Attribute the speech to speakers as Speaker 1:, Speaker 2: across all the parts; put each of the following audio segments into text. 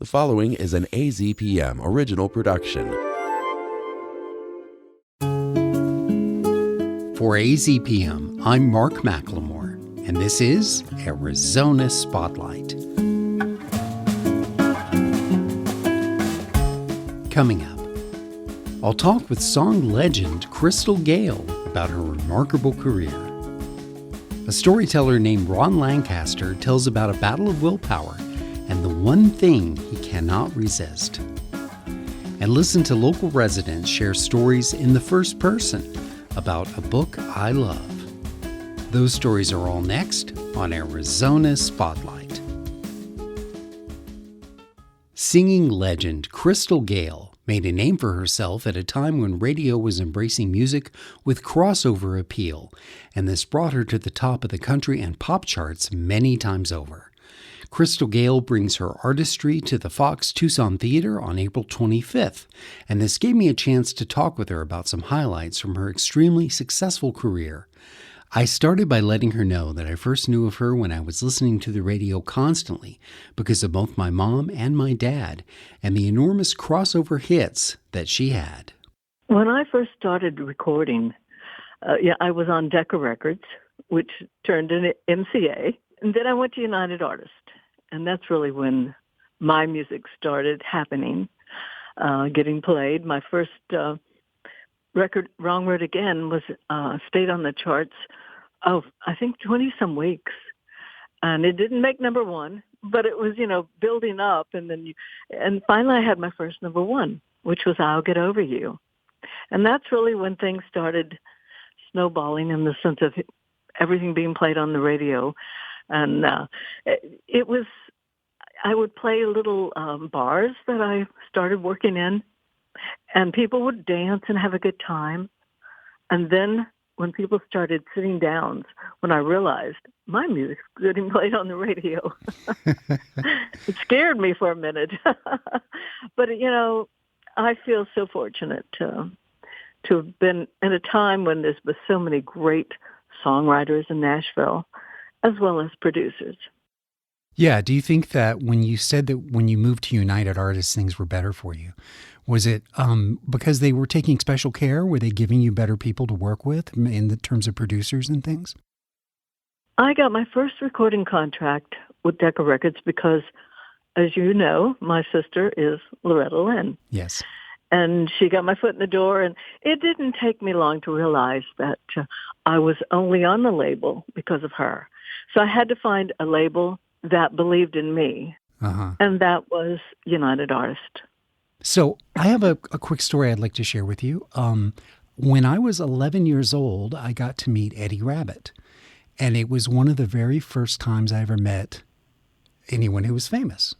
Speaker 1: The following is an AZPM original production.
Speaker 2: For AZPM, I'm Mark McLemore, and this is Arizona Spotlight. Coming up, I'll talk with song legend Crystal Gayle about her remarkable career. A storyteller named Ron Lancaster tells about a battle of willpower and the one thing he cannot resist. And listen to local residents share stories in the first person about a book I love. Those stories are all next on Arizona Spotlight. Singing legend Crystal Gayle made a name for herself at a time when radio was embracing music with crossover appeal, and this brought her to the top of the country and pop charts many times over. Crystal Gayle brings her artistry to the Fox Tucson Theater on April 25th, and this gave me a chance to talk with her about some highlights from her extremely successful career. I started by letting her know that I first knew of her when I was listening to the radio constantly because of both my mom and my dad and the enormous crossover hits that she had.
Speaker 3: When I first started recording, I was on Decca Records, which turned into MCA, and then I went to United Artists. And that's really when my music started happening, getting played. My first record, Wrong Word Again, was stayed on the charts of, I think, 20-some weeks. And it didn't make number one, but it was, building up. And finally I had my first number one, which was I'll Get Over You. And that's really when things started snowballing in the sense of everything being played on the radio. And it was, I would play little bars that I started working in, and people would dance and have a good time. And then when people started sitting down, when I realized my music's getting played on the radio, it scared me for a minute. But, I feel so fortunate to have been in a time when there's been so many great songwriters in Nashville, as well as producers.
Speaker 2: Yeah, do you think that when you said that when you moved to United Artists, things were better for you, was it because they were taking special care? Were they giving you better people to work with in the terms of producers and things?
Speaker 3: I got my first recording contract with Decca Records because, as you know, my sister is Loretta Lynn.
Speaker 2: Yes.
Speaker 3: And she got my foot in the door, and it didn't take me long to realize that I was only on the label because of her. So I had to find a label that believed in me, and that was United Artists.
Speaker 2: So I have a quick story I'd like to share with you. When I was 11 years old, I got to meet Eddie Rabbitt, and it was one of the very first times I ever met anyone who was famous.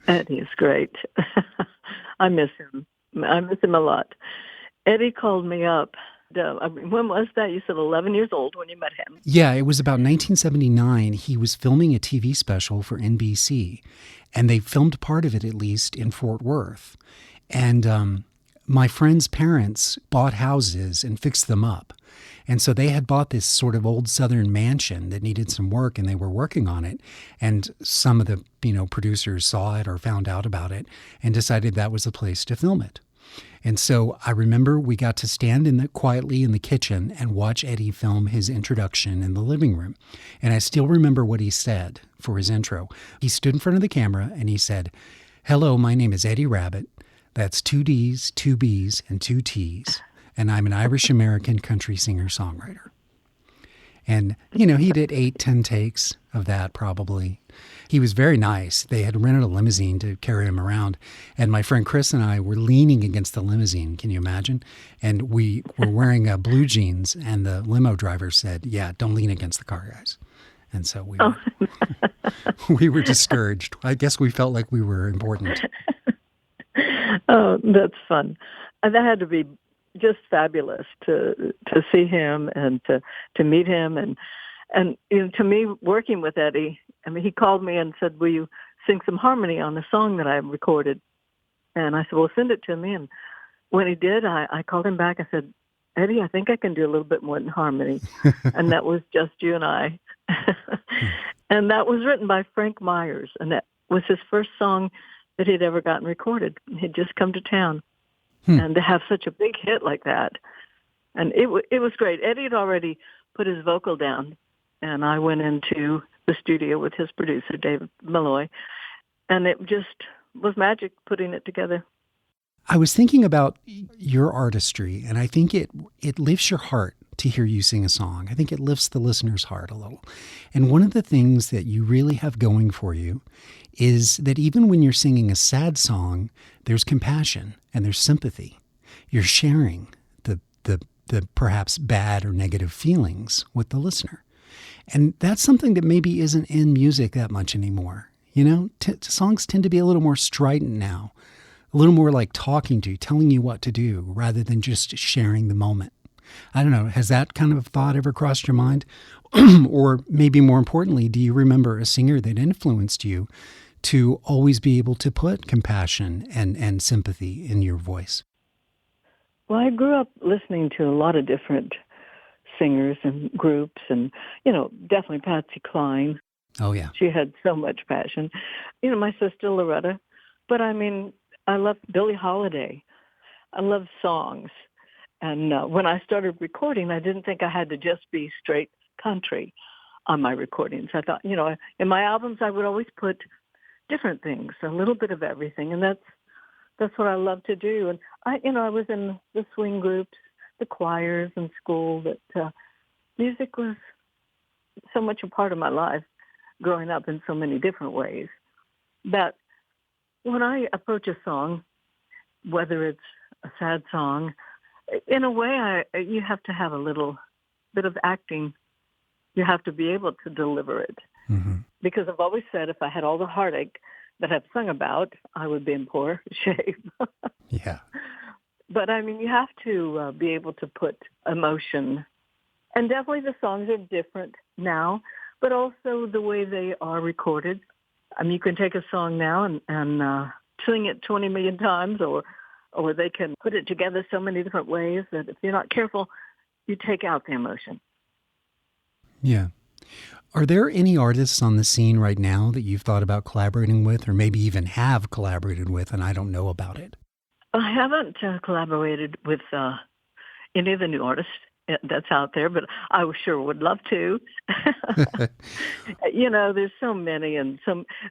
Speaker 3: Eddie is great. I miss him. I miss him a lot. Eddie called me up. When was that? You said 11 years old when you met him.
Speaker 2: Yeah, it was about 1979. He was filming a TV special for NBC, and they filmed part of it, at least, in Fort Worth. And my friend's parents bought houses and fixed them up. And so they had bought this sort of old Southern mansion that needed some work, and they were working on it. And some of the, producers saw it or found out about it and decided that was the place to film it. And so I remember we got to stand quietly in the kitchen and watch Eddie film his introduction in the living room. And I still remember what he said for his intro. He stood in front of the camera and he said, "Hello, my name is Eddie Rabbitt. That's 2 D's, 2 B's, and 2 T's. And I'm an Irish-American country singer-songwriter." And, he did 8-10 takes of that probably. He was very nice. They had rented a limousine to carry him around. And my friend Chris and I were leaning against the limousine. Can you imagine? And we were wearing blue jeans. And the limo driver said, "Yeah, don't lean against the car, guys." And so we were discouraged. I guess we felt like we were important.
Speaker 3: Oh, that's fun. And that had to be just fabulous to see him and to meet him. And to me, working with Eddie, he called me and said, "Will you sing some harmony on the song that I recorded?" And I said, "Well, send it to me." And when he did, I called him back. I said, "Eddie, I think I can do a little bit more than harmony." And that was Just You and I. And that was written by Frank Myers. And was his first song that he'd ever gotten recorded. He'd just come to town. And to have such a big hit like that. And it was great. Eddie had already put his vocal down, and I went into the studio with his producer, David Malloy, and it just was magic putting it together.
Speaker 2: I was thinking about your artistry, and I think it lifts your heart to hear you sing a song. I think it lifts the listener's heart a little. And one of the things that you really have going for you is that even when you're singing a sad song, there's compassion and there's sympathy. You're sharing the perhaps bad or negative feelings with the listener. And that's something that maybe isn't in music that much anymore. You know, songs tend to be a little more strident now, a little more like talking to you, telling you what to do rather than just sharing the moment. I don't know, has that kind of thought ever crossed your mind? Or maybe more importantly, do you remember a singer that influenced you to always be able to put compassion and sympathy in your voice?
Speaker 3: Well, I grew up listening to a lot of different singers and groups, and, definitely Patsy Cline.
Speaker 2: Oh, yeah.
Speaker 3: She had so much passion. My sister Loretta. But, I love Billie Holiday. I love songs. And when I started recording, I didn't think I had to just be straight country on my recordings. I thought, in my albums, I would always put different things, a little bit of everything. And that's what I love to do. And I was in the swing groups, the choirs in school, that music was so much a part of my life growing up in so many different ways. That when I approach a song, whether it's a sad song, in a way, you have to have a little bit of acting. You have to be able to deliver it. Mm-hmm. Because I've always said if I had all the heartache that I've sung about, I would be in poor shape.
Speaker 2: Yeah.
Speaker 3: But, you have to be able to put emotion. And definitely the songs are different now, but also the way they are recorded. You can take a song now and sing it 20 million times, or they can put it together so many different ways that if you're not careful, you take out the emotion.
Speaker 2: Yeah. Are there any artists on the scene right now that you've thought about collaborating with, or maybe even have collaborated with and I don't know about it?
Speaker 3: I haven't collaborated with any of the new artists that's out there, but I sure would love to. There's so many, and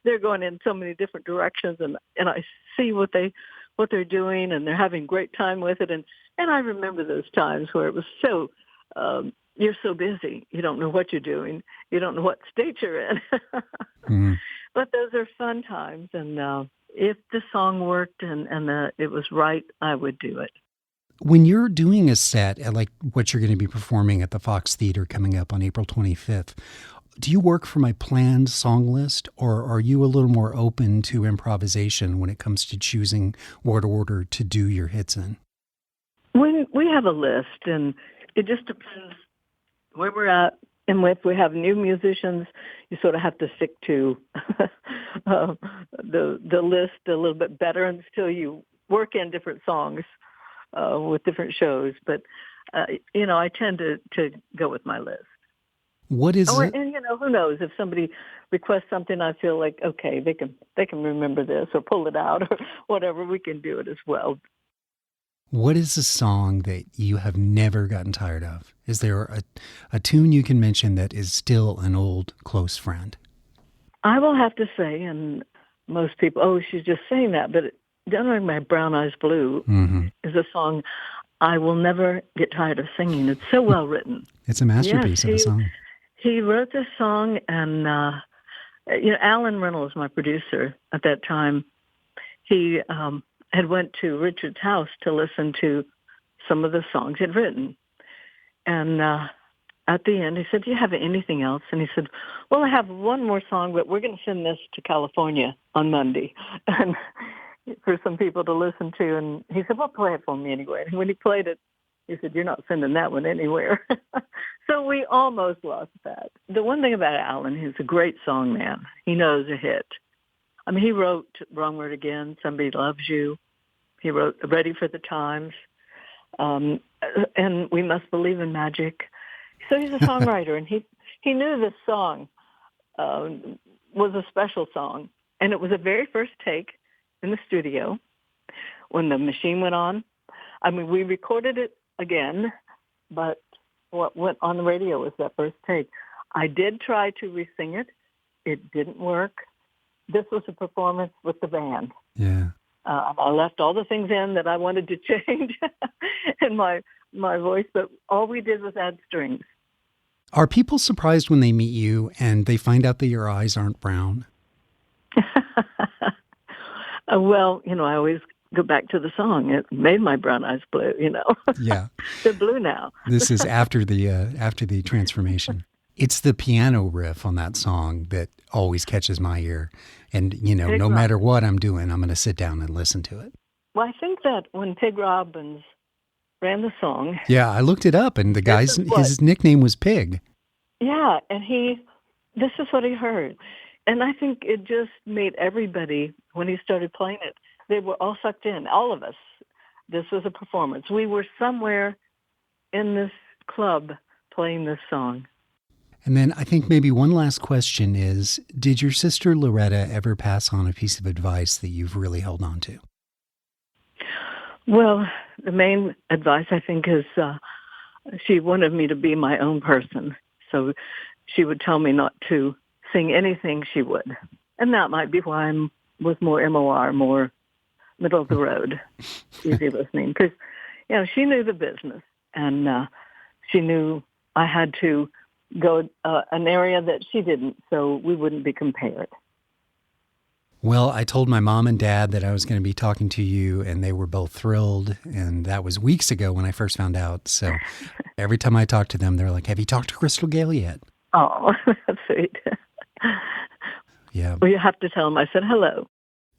Speaker 3: they're going in so many different directions, and I see what they're doing, and they're having great time with it, and I remember those times where it was so you're so busy, you don't know what you're doing, you don't know what state you're in. Mm-hmm. But those are fun times, and if the song worked and it was right, I would do it.
Speaker 2: When you're doing a set, like what you're going to be performing at the Fox Theater coming up on April 25th, do you work from a planned song list, or are you a little more open to improvisation when it comes to choosing what order to do your hits in?
Speaker 3: We have a list, and it just depends where we're at. And if we have new musicians, you sort of have to stick to the list a little bit better until you work in different songs with different shows. But, I tend to go with my list.
Speaker 2: What is it?
Speaker 3: And, who knows? If somebody requests something, I feel like, okay, they can remember this or pull it out or whatever. We can do it as well.
Speaker 2: What is a song that you have never gotten tired of? Is there a tune you can mention that is still an old close friend?
Speaker 3: I will have to say, and most people, oh, she's just saying that, but Down on My Brown Eyes Blue is a song I will never get tired of singing. It's so well written.
Speaker 2: It's a masterpiece of a song.
Speaker 3: He wrote this song, and Alan Reynolds, my producer at that time, he had went to Richard's house to listen to some of the songs he'd written. And at the end, he said, do you have anything else? And he said, well, I have one more song, but we're going to send this to California on Monday and for some people to listen to. And he said, well, play it for me anyway. And when he played it, he said, you're not sending that one anywhere. So we almost lost that. The one thing about Alan, he's a great song man. He knows a hit. He wrote Wrong Word Again, Somebody Loves You. He wrote Ready for the Times, and We Must Believe in Magic. So he's a songwriter, and he knew this song was a special song, And it was the very first take in the studio when the machine went on. I mean, we recorded it again, but what went on the radio was that first take. I did try to re-sing it. It didn't work. This was a performance with the band.
Speaker 2: Yeah.
Speaker 3: I left all the things in that I wanted to change in my voice, but all we did was add strings.
Speaker 2: Are people surprised when they meet you and they find out that your eyes aren't brown?
Speaker 3: Well, I always go back to the song. It made my brown eyes blue,
Speaker 2: Yeah.
Speaker 3: They're blue now.
Speaker 2: This is after the transformation. It's the piano riff on that song that always catches my ear. And, no matter what I'm doing, I'm going to sit down and listen to it.
Speaker 3: Well, I think that when Pig Robbins ran the song.
Speaker 2: Yeah, I looked it up, and the guy's his nickname was Pig.
Speaker 3: Yeah, and this is what he heard. And I think it just made everybody, when he started playing it, they were all sucked in, all of us. This was a performance. We were somewhere in this club playing this song.
Speaker 2: And then I think maybe one last question is, did your sister Loretta ever pass on a piece of advice that you've really held on to?
Speaker 3: Well, the main advice, I think, is she wanted me to be my own person. So she would tell me not to sing anything she would. And that might be why I was more MOR, more middle of the road, easy listening. Because, she knew the business. And she knew I had to go an area that she didn't, so we wouldn't be compared.
Speaker 2: Well, I told my mom and dad that I was going to be talking to you, and they were both thrilled. And that was weeks ago when I first found out. So every time I talk to them, they're like, have you talked to Crystal Gayle yet?
Speaker 3: Oh, that's sweet.
Speaker 2: Yeah.
Speaker 3: Well, you have to tell them I said hello.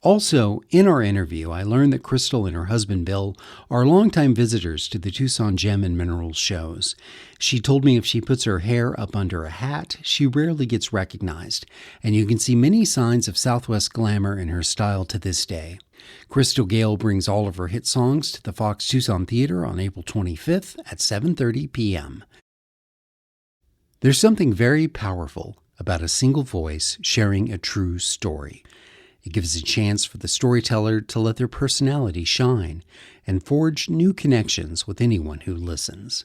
Speaker 1: Also, in our interview, I learned that Crystal and her husband Bill are longtime visitors to the Tucson Gem and Minerals shows. She told me if she puts her hair up under a hat, she rarely gets recognized, and you can see many signs of Southwest glamour in her style to this day. Crystal Gayle brings all of her hit songs to the Fox Tucson Theater on April 25th at 7:30 p.m. There's something very powerful about a single voice sharing a true story. It gives a chance for the storyteller to let their personality shine and forge new connections with anyone who listens.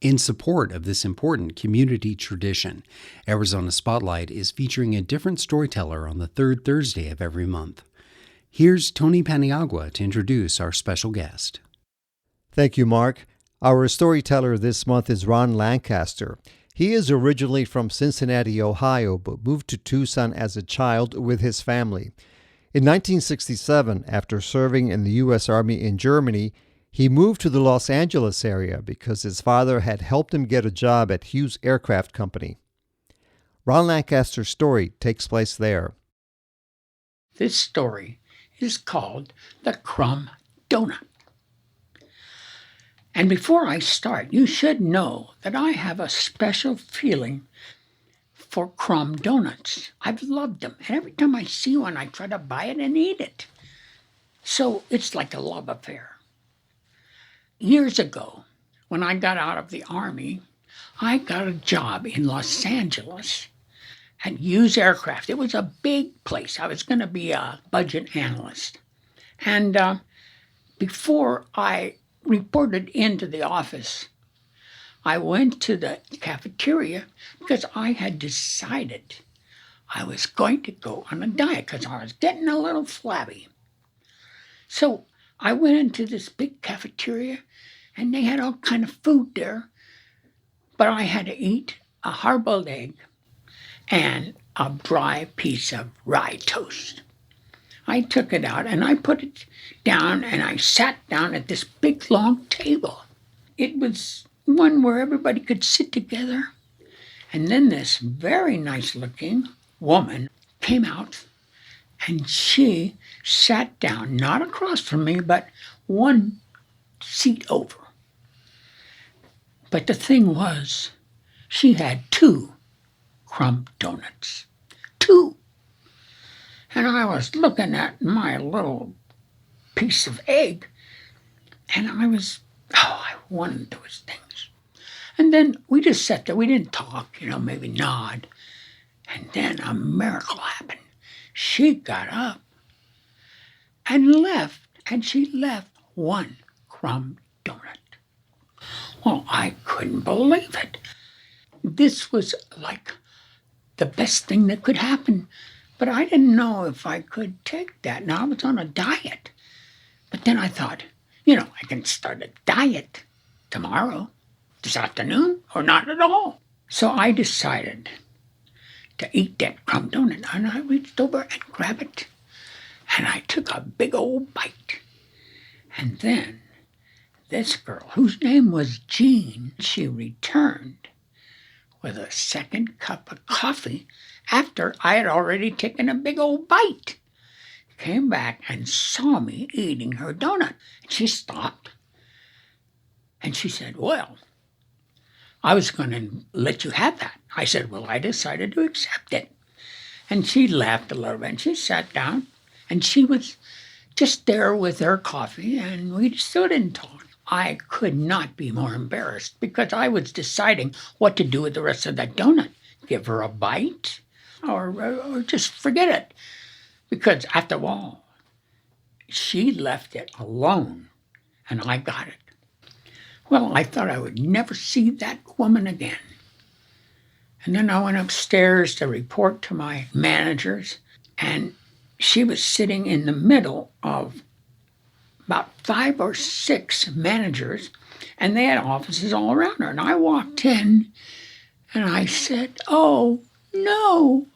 Speaker 1: In support of this important community tradition, Arizona Spotlight is featuring a different storyteller on the third Thursday of every month. Here's Tony Paniagua to introduce our special guest.
Speaker 4: Thank you, Mark. Our storyteller this month is Ron Lancaster. He is originally from Cincinnati, Ohio, but moved to Tucson as a child with his family. In 1967, after serving in the U.S. Army in Germany, he moved to the Los Angeles area because his father had helped him get a job at Hughes Aircraft Company. Ron Lancaster's story takes place there.
Speaker 5: This story is called The Crumb Donut. And before I start, you should know that I have a special feeling for crumb donuts. I've loved them. And every time I see one, I try to buy it and eat it. So it's like a love affair. Years ago, when I got out of the Army, I got a job in Los Angeles at Hughes Aircraft. It was a big place. I was going to be a budget analyst. And before I reported into the office, I went to the cafeteria because I had decided I was going to go on a diet because I was getting a little flabby. So I went into this big cafeteria and they had all kind of food there, but I had to eat a hard-boiled egg and a dry piece of rye toast. I took it out and I put it down and I sat down at this big long table. It was one where everybody could sit together. And then this very nice looking woman came out and she sat down, not across from me, but one seat over. But the thing was, she had 2 crumb donuts. 2. And I was looking at my little piece of egg, and I wanted those things. And then we just sat there. We didn't talk, maybe nod. And then a miracle happened. She got up and left, and she left one crumb donut. Well, I couldn't believe it. This was like the best thing that could happen. But I didn't know if I could take that. Now, I was on a diet. But then I thought, I can start a diet tomorrow, this afternoon, or not at all. So I decided to eat that crumb donut. And I reached over and grabbed it. And I took a big old bite. And then this girl, whose name was Jean, she returned with a second cup of coffee after I had already taken a big old bite. Came back and saw me eating her donut. And she stopped. And she said, well, I was going to let you have that. I said, well, I decided to accept it. And she laughed a little bit, and she sat down, and she was just there with her coffee, and we still didn't talk. I could not be more embarrassed because I was deciding what to do with the rest of that donut. Give her a bite or just forget it. Because after all, she left it alone, and I got it. Well, I thought I would never see that woman again. And then I went upstairs to report to my managers, and she was sitting in the middle of about 5 or 6 managers, and they had offices all around her. And I walked in, and I said, oh, no.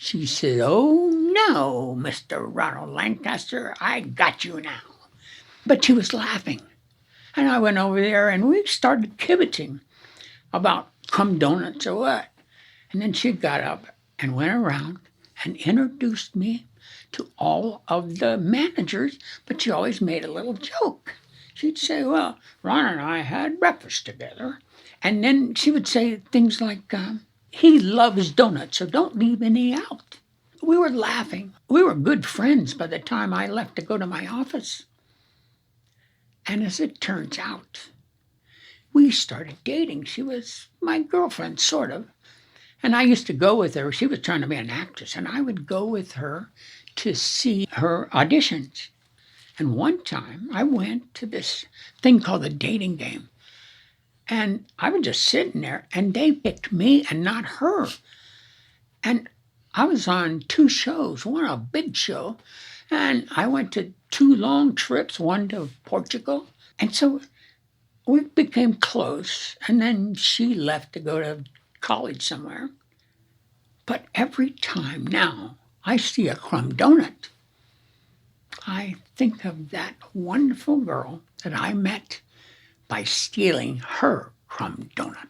Speaker 5: She said, oh, no, Mr. Ronald Lancaster, I got you now. But she was laughing. And I went over there, and we started kibitzing about crumb donuts or what. And then she got up and went around and introduced me to all of the managers, but she always made a little joke. She'd say, well, Ron and I had breakfast together. And then she would say things like, he loves donuts, so don't leave any out. We were laughing. We were good friends by the time I left to go to my office. And as it turns out, we started dating. She was my girlfriend, sort of. And I used to go with her. She was trying to be an actress, and I would go with her to see her auditions. And one time I went to this thing called the dating game. And I was just sitting there, and they picked me and not her. And I was on 2 shows, one a big show, and I went to 2 long trips, one to Portugal. And so we became close, and then she left to go to college somewhere. But every time now I see a crumb donut, I think of that wonderful girl that I met by stealing her crumb donut.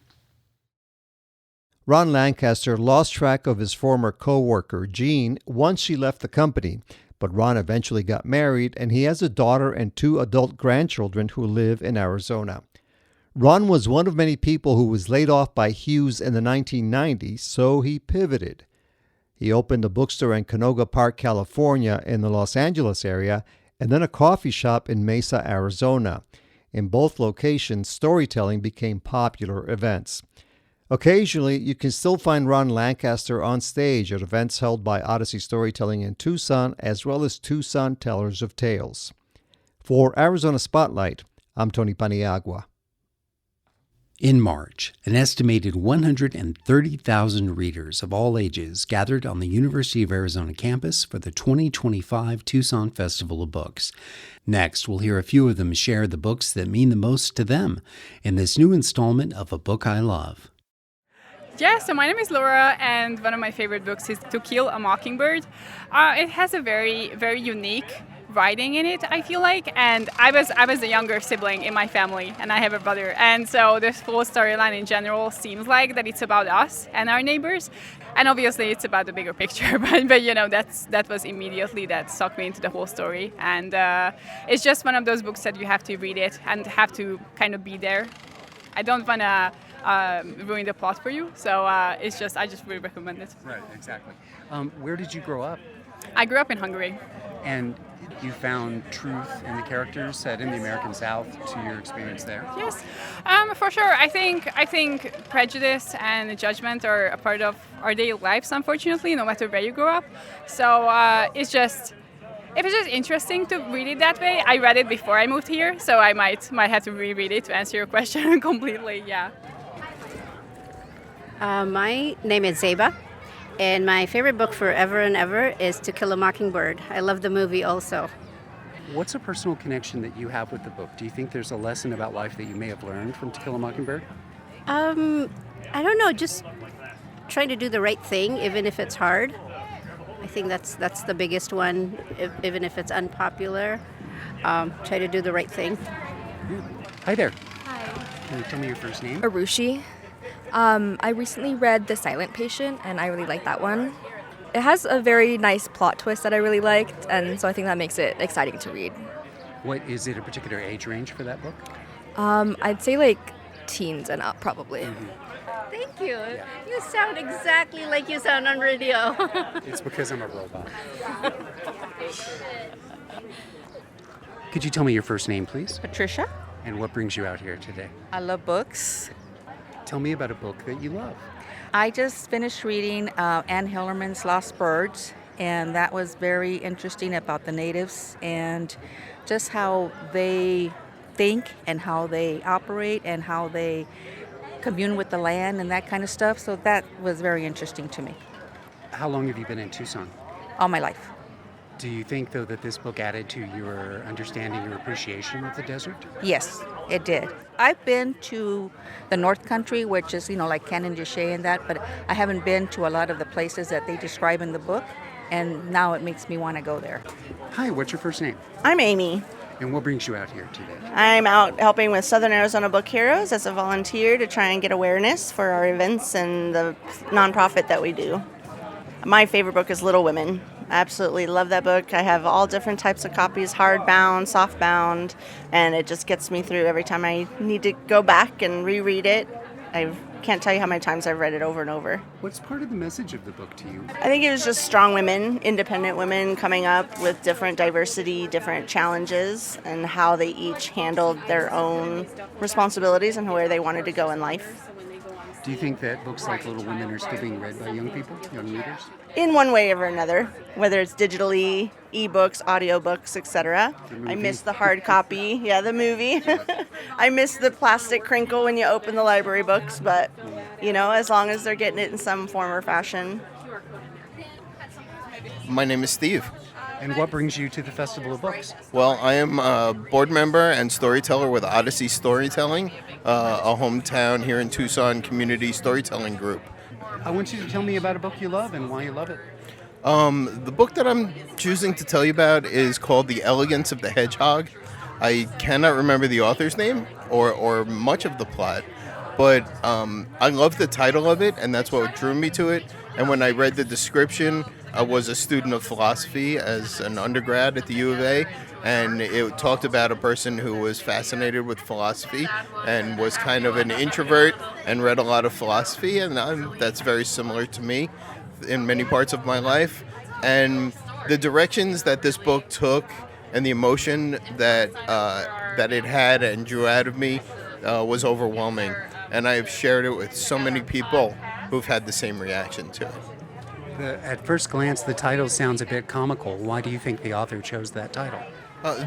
Speaker 4: Ron Lancaster lost track of his former co-worker, Jean, once she left the company, but Ron eventually got married, and he has a daughter and 2 adult grandchildren who live in Arizona. Ron was one of many people who was laid off by Hughes in the 1990s, so he pivoted. He opened a bookstore in Canoga Park, California, in the Los Angeles area, and then a coffee shop in Mesa, Arizona. In both locations, storytelling became popular events. Occasionally, you can still find Ron Lancaster on stage at events held by Odyssey Storytelling in Tucson, as well as Tucson Tellers of Tales. For Arizona Spotlight, I'm Tony Paniagua.
Speaker 1: In March, an estimated 130,000 readers of all ages gathered on the University of Arizona campus for the 2025 Tucson Festival of Books. Next, we'll hear a few of them share the books that mean the most to them in this new installment of A Book I Love.
Speaker 6: Yeah, so my name is Laura, and one of my favorite books is To Kill a Mockingbird. It has a very, very unique writing in it, I feel like, and I was the younger sibling in my family, and I have a brother, and so this whole storyline in general seems like that it's about us and our neighbors, and obviously it's about the bigger picture, but you know, that was immediately that sucked me into the whole story, and it's just one of those books that you have to read it and have to kind of be there. I don't want to ruin the plot for you, so I just really recommend it.
Speaker 1: Right, exactly. Where did you grow up?
Speaker 6: I grew up in Hungary.
Speaker 1: And You found truth in the characters set in the American South to your experience there?
Speaker 6: Yes, for sure. I think prejudice and judgment are a part of our daily lives, unfortunately, no matter where you grow up. So it's just interesting to read it that way. I read it before I moved here, so I might have to reread it to answer your question completely. Yeah.
Speaker 7: My name is Zeba, and my favorite book forever and ever is To Kill a Mockingbird. I love the movie also.
Speaker 1: What's a personal connection that you have with the book? Do you think there's a lesson about life that you may have learned from To Kill a Mockingbird?
Speaker 7: I don't know, just trying to do the right thing, even if it's hard. I think that's the biggest one, even if it's unpopular. Try to do the right thing.
Speaker 1: Hi there.
Speaker 8: Hi.
Speaker 1: Can you tell me your first name?
Speaker 8: Arushi. I recently read The Silent Patient, and I really liked that one. It has a very nice plot twist that I really liked, and so I think that makes it exciting to read.
Speaker 1: What is it, a particular age range for that book?
Speaker 8: I'd say like teens and up, probably.
Speaker 7: Thank you. You sound exactly like you sound on radio.
Speaker 1: It's because I'm a robot. Could you tell me your first name, please?
Speaker 9: Patricia.
Speaker 1: And what brings you out here today?
Speaker 9: I love books.
Speaker 1: Tell me about a book that you love.
Speaker 9: I just finished reading Anne Hillerman's Lost Birds, and that was very interesting about the natives and just how they think and how they operate and how they commune with the land and that kind of stuff. So that was very interesting to me.
Speaker 1: How long have you been in Tucson?
Speaker 9: All my life.
Speaker 1: Do you think, though, that this book added to your understanding, your appreciation of the desert?
Speaker 9: Yes, it did. I've been to the North Country, which is, like Cannon de Chelly and that, but I haven't been to a lot of the places that they describe in the book, and now it makes me want to go there.
Speaker 1: Hi, what's your first name?
Speaker 10: I'm Amy.
Speaker 1: And what brings you out here today?
Speaker 10: I'm out helping with Southern Arizona Book Heroes as a volunteer to try and get awareness for our events and the nonprofit that we do. My favorite book is Little Women. I absolutely love that book. I have all different types of copies, hardbound, softbound, and it just gets me through every time I need to go back and reread it. I can't tell you how many times I've read it over and over.
Speaker 1: What's part of the message of the book to you?
Speaker 10: I think it was just strong women, independent women coming up with different diversity, different challenges, and how they each handled their own responsibilities and where they wanted to go in life.
Speaker 1: Do you think that books like Little Women are still being read by young people, young readers?
Speaker 10: In one way or another, whether it's digitally, ebooks, audiobooks, etc. I miss the hard copy. Yeah, the movie. I miss the plastic crinkle when you open the library books, but, as long as they're getting it in some form or fashion.
Speaker 11: My name is Steve.
Speaker 1: And what brings you to the Festival of Books?
Speaker 11: Well, I am a board member and storyteller with Odyssey Storytelling, a hometown here in Tucson community storytelling group.
Speaker 1: I want you to tell me about a book you love and why you love it.
Speaker 11: The book that I'm choosing to tell you about is called The Elegance of the Hedgehog. I cannot remember the author's name or much of the plot, but I love the title of it, and that's what drew me to it. And when I read the description, I was a student of philosophy as an undergrad at the U of A, and it talked about a person who was fascinated with philosophy and was kind of an introvert and read a lot of philosophy, and that's very similar to me in many parts of my life. And the directions that this book took and the emotion that it had and drew out of me was overwhelming, and I've shared it with so many people who've had the same reaction to it.
Speaker 1: At first glance, the title sounds a bit comical. Why do you think the author chose that title?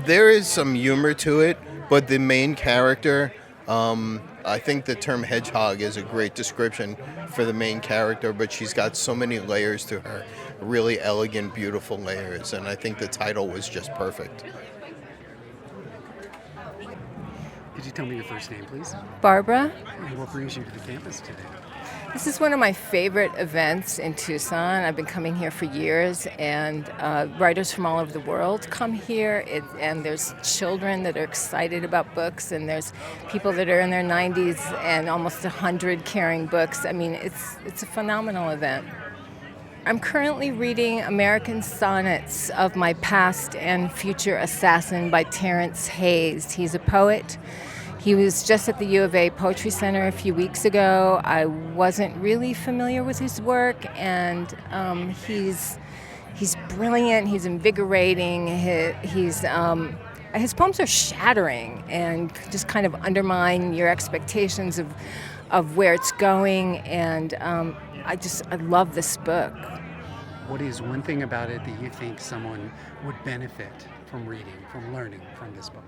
Speaker 11: There is some humor to it, but the main character, I think the term hedgehog is a great description for the main character, but she's got so many layers to her, really elegant, beautiful layers, and I think the title was just perfect.
Speaker 1: Could you tell me your first name, please?
Speaker 12: Barbara.
Speaker 1: And what brings you to the campus today?
Speaker 12: This is one of my favorite events in Tucson. I've been coming here for years, and writers from all over the world come here, and there's children that are excited about books, and there's people that are in their 90s and almost 100 carrying books. I mean, it's a phenomenal event. I'm currently reading American Sonnets of My Past and Future Assassin by Terrence Hayes. He's a poet. He was just at the U of A Poetry Center a few weeks ago. I wasn't really familiar with his work, and he's He's brilliant. He's invigorating. His poems are shattering and just kind of undermine your expectations of where it's going. And I love this book.
Speaker 2: What is one thing about it that you think someone would benefit from reading, from learning from this book?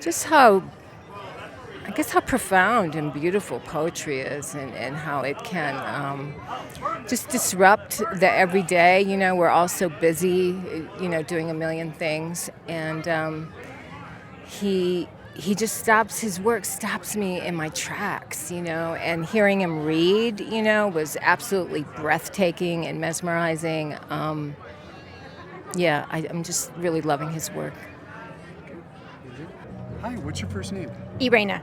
Speaker 12: Just how profound and beautiful poetry is, and how it can just disrupt the everyday. You know, we're all so busy, doing a million things, and he just stops, his work stops me in my tracks, and hearing him read, was absolutely breathtaking and mesmerizing. I'm just really loving his work.
Speaker 2: Hi, what's your first name?
Speaker 13: Irena.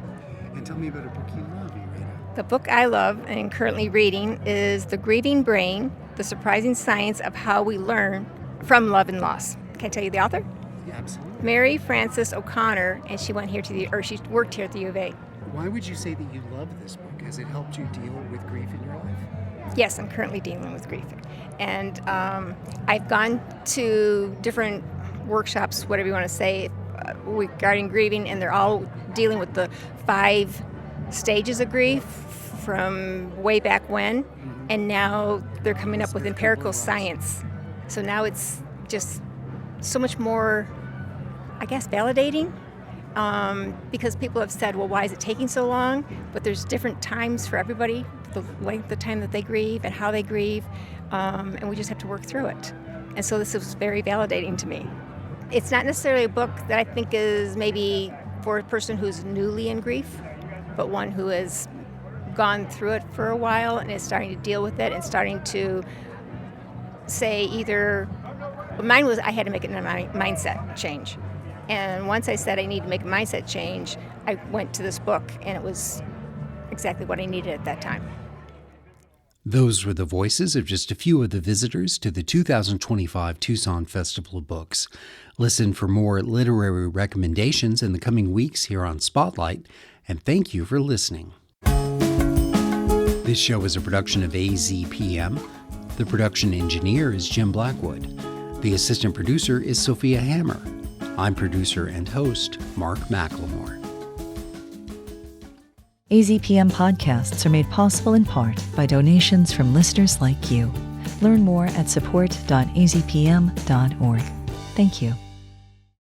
Speaker 2: And tell me about a book you love, Irena.
Speaker 13: The book I love and currently reading is The Grieving Brain, The Surprising Science of How We Learn from Love and Loss. Can I tell you the author?
Speaker 2: Yeah, absolutely.
Speaker 13: Mary Frances O'Connor, and she worked here at the U of A.
Speaker 2: Why would you say that you love this book? Has it helped you deal with grief in your life?
Speaker 13: Yes, I'm currently dealing with grief. And I've gone to different workshops, whatever you want to say, regarding grieving, and they're all dealing with the 5 stages of grief from way back when, and now they're coming up with empirical science. So now it's just so much more, I guess, validating, because people have said, well, why is it taking so long? But there's different times for everybody, the length of time that they grieve and how they grieve, and we just have to work through it. And so this is very validating to me. It's not necessarily a book that I think is maybe for a person who's newly in grief, but one who has gone through it for a while and is starting to deal with it and starting to say mine was I had to make a mindset change. And once I said I need to make a mindset change, I went to this book, and it was exactly what I needed at that time.
Speaker 1: Those were the voices of just a few of the visitors to the 2025 Tucson Festival of Books. Listen for more literary recommendations in the coming weeks here on Spotlight, and thank you for listening. This show is a production of AZPM. The production engineer is Jim Blackwood. The assistant producer is Sophia Hammer. I'm producer and host Mark McLemore.
Speaker 14: AZPM podcasts are made possible in part by donations from listeners like you. Learn more at support.azpm.org. Thank you.